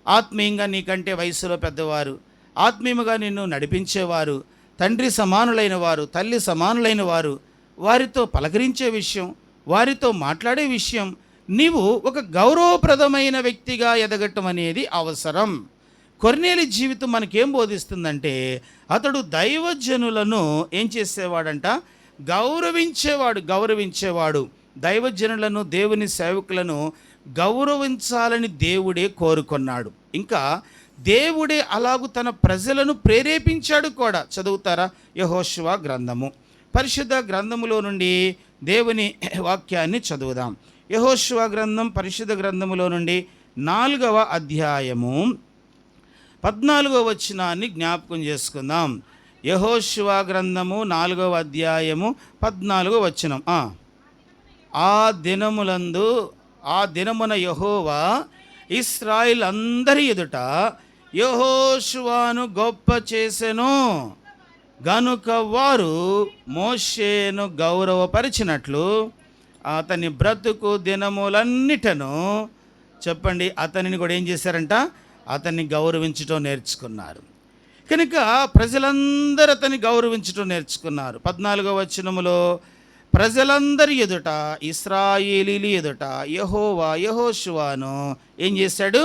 ఆత్మీయంగా నీకంటే వయసులో పెద్దవారు, ఆత్మీయంగా నిన్ను నడిపించేవారు, తండ్రి సమానులైన వారు, తల్లి సమానులైన వారు, వారితో పలకరించే విషయం, వారితో మాట్లాడే విషయం, నీవు ఒక గౌరవప్రదమైన వ్యక్తిగా ఎదగటం అనేది అవసరం. కొర్నేలి జీవితం మనకేం బోధిస్తుందంటే, అతడు దైవజనులను ఏం చేసేవాడంట? గౌరవించేవాడు. దైవజనులను, దేవుని సేవకులను గౌరవించాలని దేవుడే కోరుకున్నాడు. ఇంకా దేవుడే అలాగూ తన ప్రజలను ప్రేరేపించాడు కూడా. చదువుతారా యెహోషువ గ్రంథము? పరిశుద్ధ గ్రంథములో నుండి దేవుని వాక్యాన్ని చదువుదాం. యెహోషువ గ్రంథం పరిశుద్ధ గ్రంథములో నుండి 4వ అధ్యాయము 14వ వచనాన్ని జ్ఞాపకం చేసుకుందాం. యెహోషువ గ్రంథము 4వ అధ్యాయము 14వ వచనం. ఆ దినమున యెహోవా ఇశ్రాయేల్ అందరి ఎదుట యెహోషువను గొప్ప చేసెను గనుక వారు మోషేను గౌరవపరిచినట్లు అతని బ్రతుకు దినములన్నిటను, చెప్పండి, అతనిని కూడా ఏం చేశారంట? అతన్ని గౌరవించటం నేర్చుకున్నారు. కనుక ప్రజలందరూ అతన్ని గౌరవించటం నేర్చుకున్నారు. 14వ వచనములో ప్రజలందరి ఎదుట, ఇశ్రాయేలీయుల ఎదుట యెహోషువను ఏం చేశాడు?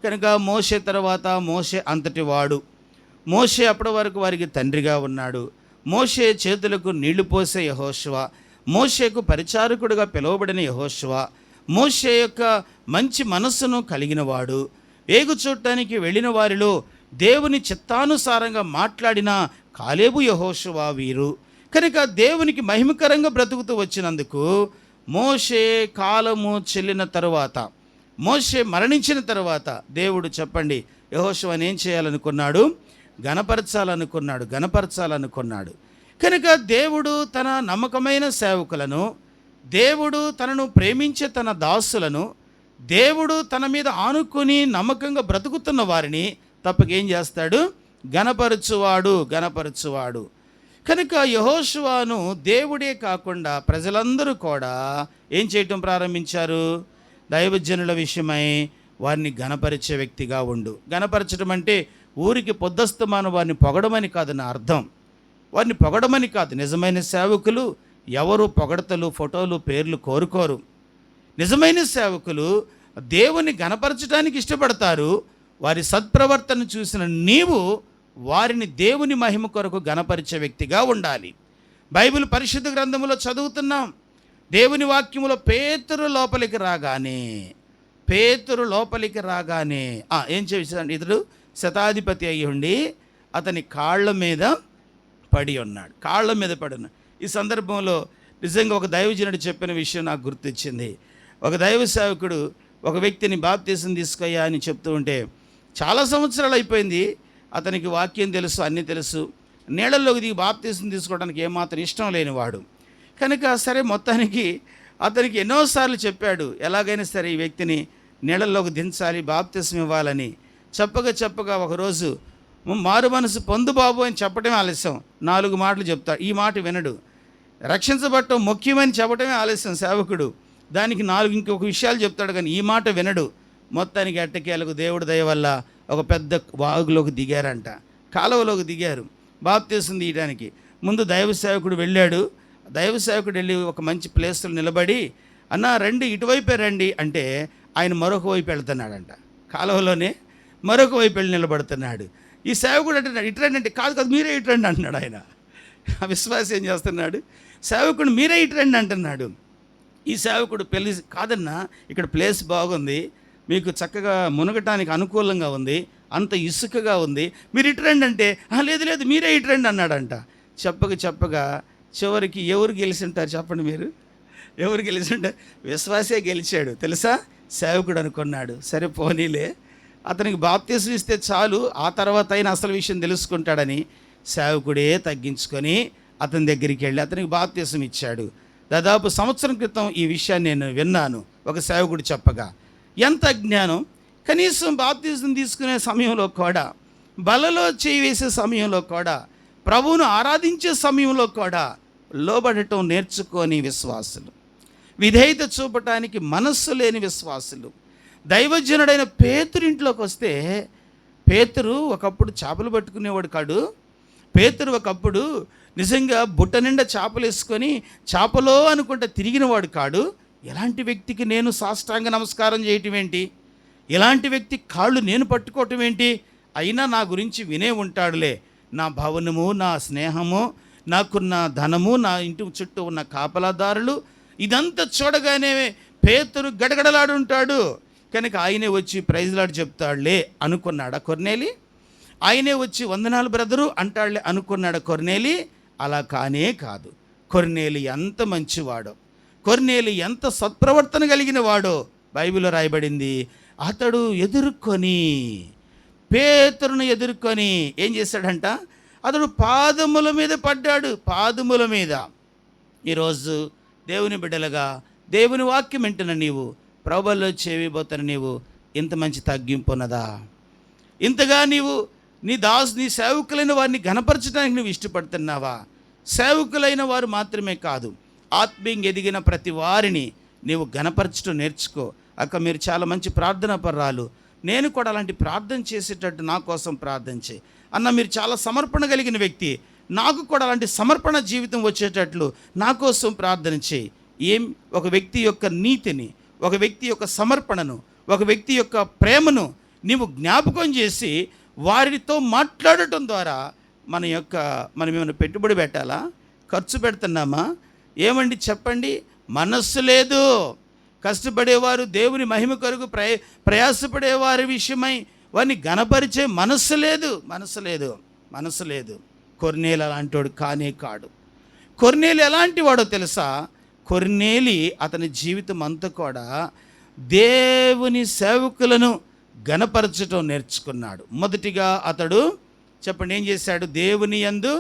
కనుక మోషే తర్వాత మోషే అంతటి వాడు. మోషే అప్పటి వరకు వారికి తండ్రిగా ఉన్నాడు. మోషే చేతులకు నీళ్లు పోసే యెహోషువ, మోషేకు పరిచారకుడుగా పిలువబడిన యెహోషువ, మోషే యొక్క మంచి మనస్సును కలిగిన వాడు, వేగు చూడటానికి వెళ్ళిన వారిలో దేవుని చిత్తానుసారంగా మాట్లాడిన కాలేబు, యెహోషువ వీరు. కనుక దేవునికి మహిమకరంగా బ్రతుకుతూ వచ్చినందుకు మోషే కాలము చెల్లిన తరువాత, మోషే మరణించిన తరువాత దేవుడు, చెప్పండి, యెహోషువను ఏం చేయాలనుకున్నాడు? గణపరచాలనుకున్నాడు. కనుక దేవుడు తన నమ్మకమైన సేవకులను, దేవుడు తనను ప్రేమించే తన దాసులను, దేవుడు తన మీద ఆనుకొని నమ్మకంగా బ్రతుకుతున్న వారిని తప్పకేం చేస్తాడు? గణపరచువాడు. కనుక యెహోషువను దేవుడే కాకుండా ప్రజలందరూ కూడా ఏం చేయటం ప్రారంభించారు? దైవజనుల విషయమై వారిని గణపరిచే వ్యక్తిగా ఉండు. గణపరచడం అంటే ఊరికి పొద్దస్తమాను వారిని పొగడమని కాదు నా అర్థం. వారిని పొగడమని కాదు. నిజమైన సేవకులు ఎవరు పొగడతలు, ఫోటోలు, పేర్లు కోరుకోరు. నిజమైన సేవకులు దేవుని గణపరచడానికి ఇష్టపడతారు. వారి సత్ప్రవర్తన చూసిన నీవు వారిని దేవుని మహిమ కొరకు గణపరిచే వ్యక్తిగా ఉండాలి. బైబిల్ పరిశుద్ధ గ్రంథములో చదువుతున్నాం. దేవుని వాక్యములో పేతురు లోపలికి రాగానే ఏం చేశాడు? ఇతడు శతాధిపతి అయి ఉండి అతని కాళ్ళ మీద పడి ఉన్నాడు. ఈ సందర్భంలో నిజంగా ఒక దైవజనుడు చెప్పిన విషయం నాకు గుర్తొచ్చింది. ఒక దైవ సేవకుడు ఒక వ్యక్తిని బాప్తీసం తీసుకొయ్యా అని చెప్తూ ఉంటే, చాలా సంవత్సరాలు అయిపోయింది, అతనికి వాక్యం తెలుసు, అన్నీ తెలుసు, నీళ్ళల్లోకి దిగి బాప్తీసం తీసుకోవడానికి ఏమాత్రం ఇష్టం లేనివాడు. కనుక సరే, మొత్తానికి అతనికి ఎన్నోసార్లు చెప్పాడు, ఎలాగైనా సరే ఈ వ్యక్తిని నీళ్ళల్లోకి దించాలి, బాప్తీసం ఇవ్వాలని. చెప్పగా ఒకరోజు మారు మనసు పొందు బాబు అని చెప్పడమే ఆలస్యం. 4 మాటలు చెప్తాడు, ఈ మాట వినడు. రక్షించబడటం ముఖ్యమని చెప్పడమే ఆలస్యం సేవకుడు. దానికి 4 ఇంకొక విషయాలు చెప్తాడు, కానీ ఈ మాట వినడు. మొత్తానికి ఎట్టకేలకు దేవుడి దయ వల్ల ఒక పెద్ద వాగులోకి దిగారంట, కాలువలోకి దిగారు బాప్తీసం తీయడానికి. ముందు దైవ సేవకుడు వెళ్ళాడు. దైవ సేవకుడు వెళ్ళి ఒక మంచి ప్లేస్లో నిలబడి, అన్న రండి, ఇటువైపే రండి అంటే ఆయన మరొక వైపు వెళ్తున్నాడంట. కాలువలోనే మరొక వైపు వెళ్ళి నిలబడుతున్నాడు. ఈ సేవకుడు అంటున్నాడు, ఇటురండి అంటే, కాదు మీరే ఇటురండి అంటున్నాడు. ఆయన ఆ విశ్వాసం ఏం చేస్తున్నాడు? సేవకుడు మీరే ఇటురండి అంటున్నాడు. ఈ సేవకుడు పెళ్ళి, కాదన్నా ఇక్కడ ప్లేస్ బాగుంది, మీకు చక్కగా మునగటానికి అనుకూలంగా ఉంది, అంత ఇసుకగా ఉంది, మీరు ఇటురండి అంటే, లేదు మీరే ఇటురండి అన్నాడంట. చెప్పగా చివరికి ఎవరు గెలిచి ఉంటారు చెప్పండి మీరు? ఎవరు గెలిచి ఉంటారు? విశ్వాసే గెలిచాడు తెలుసా. సేవకుడు అనుకున్నాడు, సరే పోనీలే, అతనికి బాప్తీసం ఇస్తే చాలు, ఆ తర్వాత అయినా అసలు విషయం తెలుసుకుంటాడని సేవకుడే తగ్గించుకొని అతని దగ్గరికి వెళ్ళి అతనికి బాప్తీసం ఇచ్చాడు. దాదాపు సంవత్సరం క్రితం ఈ విషయాన్ని నేను విన్నాను, ఒక సేవకుడు చెప్పగా. ఎంత అజ్ఞానం! కనీసం బాప్తీసం తీసుకునే సమయంలో కూడా, బలలో చేయి వేసే సమయంలో కూడా, ప్రభువును ఆరాధించే సమయంలో కూడా లోబడటం నేర్చుకొని విశ్వాసులు, విధేయత చూపటానికి మనస్సు లేని విశ్వాసులు. దైవజనుడైన పేతురు ఇంట్లోకి వస్తే, పేతురు ఒకప్పుడు చేపలు పట్టుకునేవాడు కాడు, పేతురు ఒకప్పుడు నిజంగా బుట్ట నిండా చేపలు వేసుకొని చేపలో అనుకుంటా తిరిగిన వాడు కాడు. ఎలాంటి వ్యక్తికి నేను సాష్టాంగ నమస్కారం చేయటం ఏంటి, ఎలాంటి వ్యక్తి కాళ్ళు నేను పట్టుకోవటం ఏంటి, అయినా నా గురించి వినే ఉంటాడులే, నా భవనము, నా స్నేహము, నాకున్న ధనము, నా ఇంటి చుట్టూ ఉన్న కాపలాదారులు, ఇదంతా చూడగానే పేతురు గడగడలాడుంటాడు. కనుక ఆయనే వచ్చి ప్రైజ్లాడు చెప్తాడులే అనుకున్నాడా కొర్నేలి? ఆయనే వచ్చి వందనాలు బ్రదరు అంటాడులే అనుకున్నాడా కొర్నేలి? అలా కానే కాదు. కొర్నేలి ఎంత మంచివాడో, కొర్నేలి ఎంత సత్ప్రవర్తన కలిగిన వాడో బైబిల్లో రాయబడింది. అతడు పేతురును ఎదుర్కొని ఏం చేశాడంట? అతడు పాదముల మీద పడ్డాడు, పాదముల మీద. ఈరోజు దేవుని బిడ్డలుగా దేవుని వాక్యం వింటున్న నీవు, ప్రభువులో చేవిపోతున్న నీవు, ఇంత మంచి తగ్గింపు ఉన్నదా? ఇంతగా నీవు నీ సేవకులైన వారిని ఘనపరచడానికి నువ్వు ఇష్టపడుతున్నావా? సేవకులైన వారు మాత్రమే కాదు, ఆత్మీయంగా ఎదిగిన ప్రతి వారిని నీవు ఘనపరచడం నేర్చుకో. అక్క మీరు చాలా మంచి ప్రార్థనా పర్రాలు, నేను కూడా అలాంటి ప్రార్థన చేసేటట్టు నా కోసం ప్రార్థన చేయి. అన్న మీరు చాలా సమర్పణ కలిగిన వ్యక్తి, నాకు కూడా అలాంటి సమర్పణ జీవితం వచ్చేటట్లు నా కోసం ప్రార్థన చేయి. ఒక వ్యక్తి యొక్క నీతిని, ఒక వ్యక్తి యొక్క సమర్పణను, ఒక వ్యక్తి యొక్క ప్రేమను నీవు జ్ఞాపకం చేసి వారితో మాట్లాడటం ద్వారా మనం ఏమైనా పెట్టుబడి పెట్టాలా? ఖర్చు పెడుతున్నామా? ఏమండి చెప్పండి. మనస్సు లేదు. కష్టపడేవారు, దేవుని మహిమ కొరకు ప్రయాసపడేవారి విషయమై వారిని గణపరిచే మనస్సు లేదు. కొర్నేలి అలాంటి వాడు కానే కాడు. కొర్నేలి ఎలాంటి వాడో తెలుసా? కొర్నేలి అతని జీవితం అంతా కూడా దేవుని సేవకులను ఘనపరచటం నేర్చుకున్నాడు. మొదటిగా అతడు చెప్పండి ఏం చేశాడు? దేవుని యందు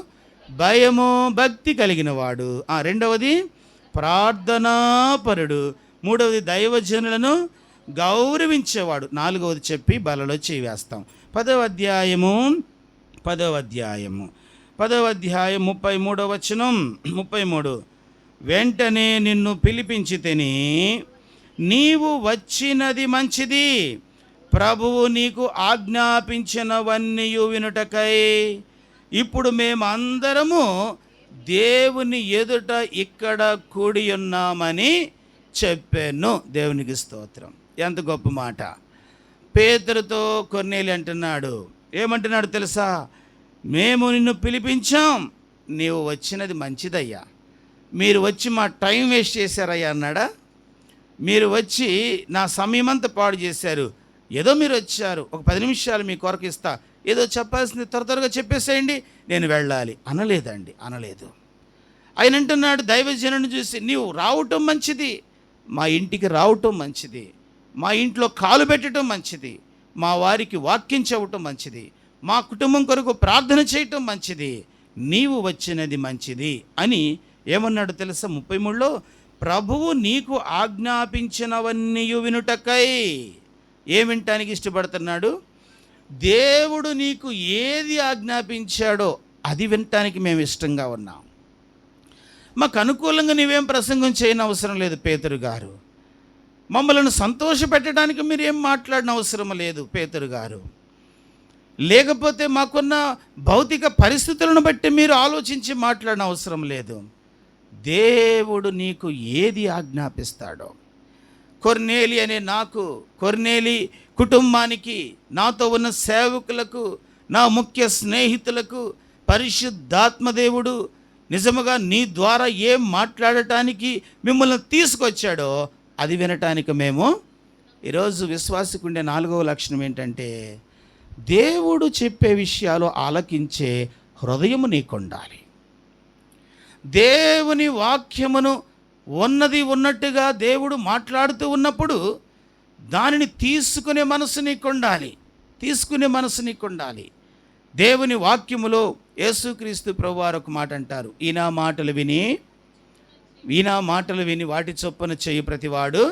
భయము భక్తి కలిగిన వాడు. రెండవది ప్రార్థనాపరుడు. మూడవది దైవజనులను గౌరవించేవాడు. నాలుగవది చెప్పి బలలో చేవేస్తాం. 10వ అధ్యాయము 33వ వచనం. 33 వెంటనే నిన్ను పిలిపించి తిని నీవు వచ్చినది మంచిది, ప్రభువు నీకు ఆజ్ఞాపించినవన్నీ వినుటకై ఇప్పుడు మేమందరము దేవుని ఎదుట ఇక్కడ కూడి ఉన్నామని చెప్పాను. దేవునికి స్తోత్రం. ఎంత గొప్ప మాట. పేతురుతో కొర్నేలి అంటున్నాడు, ఏమంటున్నాడు తెలుసా? మేము నిన్ను పిలిపించాం, నీవు వచ్చినది మంచిదయ్యా. మీరు వచ్చి మా టైం వేస్ట్ చేశారయ్యా అన్నాడా? మీరు వచ్చి నా సమయమంతా పాడు చేశారు. ఏదో మీరు వచ్చారు, ఒక 10 నిమిషాలు మీ కొరకు ఇస్తా, ఏదో చెప్పాల్సింది త్వరగా చెప్పేసేయండి, నేను వెళ్ళాలి అనలేదు. ఆయన అంటున్నాడు దైవజనుని చూసి, నీవు రావటం మంచిది, మా ఇంటికి రావటం మంచిది, మా ఇంట్లో కాలు పెట్టడం మంచిది, మా వారికి వాక్యం చెప్పటం మంచిది, మా కుటుంబం కొరకు ప్రార్థన చేయటం మంచిది, నీవు వచ్చినది మంచిది అని ఏమన్నాడు తెలుసా? 33లో ప్రభువు నీకు ఆజ్ఞాపించినవన్నీ వినుటకై. ఏం వినటానికి ఇష్టపడుతున్నాడు? దేవుడు నీకు ఏది ఆజ్ఞాపించాడో అది వినటానికి మేము ఇష్టంగా ఉన్నాం. మాకు అనుకూలంగా నీవేం ప్రసంగం చేయని అవసరం లేదు పేతురు గారు. మమ్మల్ని సంతోషపెట్టడానికి మీరు ఏం మాట్లాడిన అవసరం లేదు పేతురు గారు. లేకపోతే మాకున్న భౌతిక పరిస్థితులను బట్టి మీరు ఆలోచించి మాట్లాడిన అవసరం లేదు. దేవుడు నీకు ఏది ఆజ్ఞాపిస్తాడో. కొర్నేలి అనే నాకు, కొర్నేలి కుటుంబానికి, నాతో ఉన్న సేవకులకు, నా ముఖ్య స్నేహితులకు పరిశుద్ధాత్మదేవుడు నిజముగా నీ ద్వారా ఏం మాట్లాడటానికి మిమ్మల్ని తీసుకొచ్చాడో అది వినటానికి మేము ఈరోజు విశ్వాసకుండే 4వ లక్షణం ఏంటంటే దేవుడు చెప్పే విషయాలు ఆలకించే హృదయము నీకుండాలి. దేవుని వాక్యమును ఉన్నది ఉన్నట్టుగా దేవుడు మాట్లాడుతూ ఉన్నప్పుడు దానిని తీసుకునే మనసు నీకుండాలి. దేవుని వాక్యములో యేసుక్రీస్తు ప్రభువారు ఒక మాట అంటారు, ఈ నా మాటలు విని వాటి చొప్పున చేయి ప్రతివాడు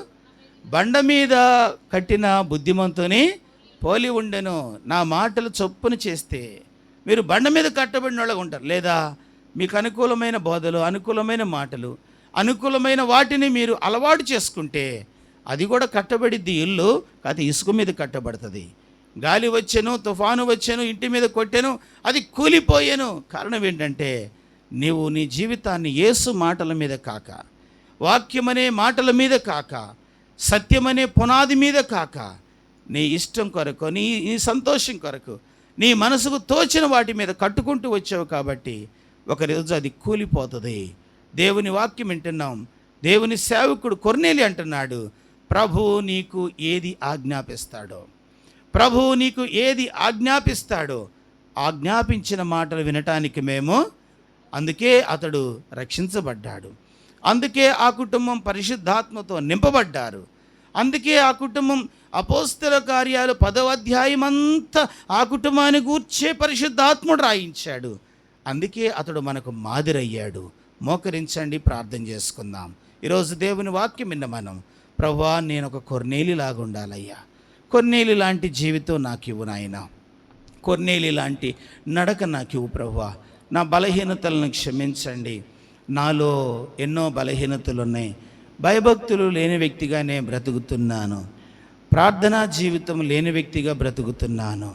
బండ మీద కట్టిన బుద్ధిమంతుని పోలి ఉండెను. నా మాటలు చొప్పున చేస్తే మీరు బండ మీద కట్టబడిన వాళ్ళగా ఉంటారు. లేదా మీకు అనుకూలమైన బోధలు, అనుకూలమైన మాటలు, అనుకూలమైన వాటిని మీరు అలవాటు చేసుకుంటే అది కూడా కట్టబడిద్ది. ఇల్లు కాదు ఇసుక మీద కట్టబడుతుంది. గాలి వచ్చాను, తుఫాను వచ్చాను, ఇంటి మీద కొట్టాను, అది కూలిపోయాను. కారణం ఏంటంటే నీవు నీ జీవితాన్ని యేసు మాటల మీద కాక, వాక్యమనే మాటల మీద కాక, సత్యమనే పునాది మీద కాక, నీ ఇష్టం కొరకు, నీ సంతోషం కొరకు, నీ మనసుకు తోచిన వాటి మీద కట్టుకుంటూ వచ్చావు. కాబట్టి ఒకరోజు అది కూలిపోతుంది. దేవుని వాక్యం వింటున్నాం. దేవుని సేవకుడు కొర్నేలి అంటున్నాడు, ప్రభువు నీకు ఏది ఆజ్ఞాపిస్తాడో, ప్రభువు నీకు ఏది ఆజ్ఞాపిస్తాడో ఆజ్ఞాపించిన మాటలు వినటానికి మేము, అందుకే అతడు రక్షించబడ్డాడు. అందుకే ఆ కుటుంబం పరిశుద్ధాత్మతో నింపబడ్డారు. అందుకే ఆ కుటుంబం అపోస్తల కార్యాలు 10వ అధ్యాయం అంతా ఆ కుటుంబాన్ని గూర్చే పరిశుద్ధాత్ముడు రాయించాడు. అందుకే అతడు మనకు మాదిరయ్యాడు. మోకరించండి, ప్రార్థన చేసుకుందాం. ఈరోజు దేవుని వాక్యం విన్న మనం, ప్రభువా నేను ఒక కొర్నేలి లాగా ఉండాలయ్యా, కొర్నేలి లాంటి జీవితం నాకు ఇవ్వు నాయనా, కొర్నేలి లాంటి నడక నాకు ఇవ్వు ప్రభువా, నా బలహీనతలను క్షమించండి. నాలో ఎన్నో బలహీనతలు ఉన్నాయి. భయభక్తులు లేని వ్యక్తిగా నేను బ్రతుకుతున్నాను. ప్రార్థనా జీవితం లేని వ్యక్తిగా బ్రతుకుతున్నాను.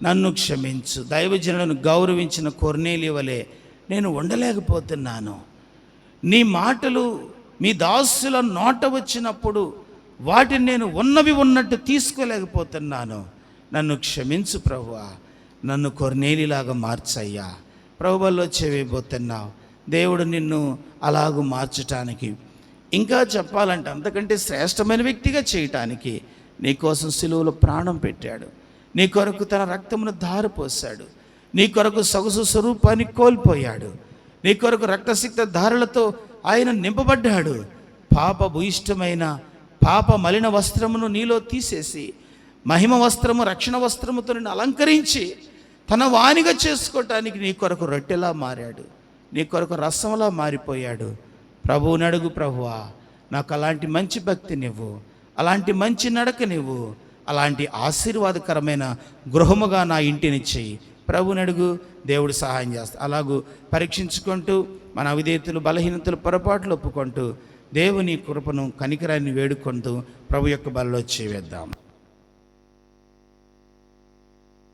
నన్ను క్షమించు. దైవజనులను గౌరవించిన కొర్నేలి వలె నేను ఉండలేకపోతున్నాను. నీ మాటలు మీ దాసుల నోట వచ్చినప్పుడు వాటిని నేను ఉన్నవి ఉన్నట్టు తీసుకోలేకపోతున్నాను. నన్ను క్షమించు ప్రభువా, నన్ను కొర్నేలిలాగా మార్చయ్యా. ప్రభువులో చెవిపోతున్నావు. దేవుడు నిన్ను అలాగూ మార్చటానికి, ఇంకా చెప్పాలంటే అంతకంటే శ్రేష్టమైన వ్యక్తిగా చేయటానికి నీకోసం సిలువలో ప్రాణం పెట్టాడు. నీ కొరకు తన రక్తమును ధారపోశాడు. నీ కొరకు సొగసు స్వరూపాన్ని కోల్పోయాడు. నీ కొరకు రక్తసిక్త ధారలతో ఆయన నింపబడ్డాడు. పాప భూయిష్టమైన పాప మలిన వస్త్రమును నీలో తీసేసి మహిమ వస్త్రము, రక్షణ వస్త్రముతో నిన్ను అలంకరించి తన వానిగా చేసుకోవటానికి నీ కొరకు రొట్టెలా మారాడు. నీ కొరకు రసంలా మారిపోయాడు. ప్రభువుని అడుగు, ప్రభువా నాకు అలాంటి మంచి భక్తినివ్వు, అలాంటి మంచి నడకనివ్వు, అలాంటి ఆశీర్వాదకరమైన గృహముగా నా ఇంటిని చెయ్యి. ప్రభువుని అడుగు, దేవుడు సహాయం చేస్తాడు. అలాగూ పరీక్షించుకుంటూ మన అవిధేయతలు, బలహీనతలు, పొరపాట్లు ఒప్పుకుంటూ దేవుని కృపను, కనికరాన్ని వేడుకుంటూ ప్రభు యొక్క బలలో చేవేద్దాం.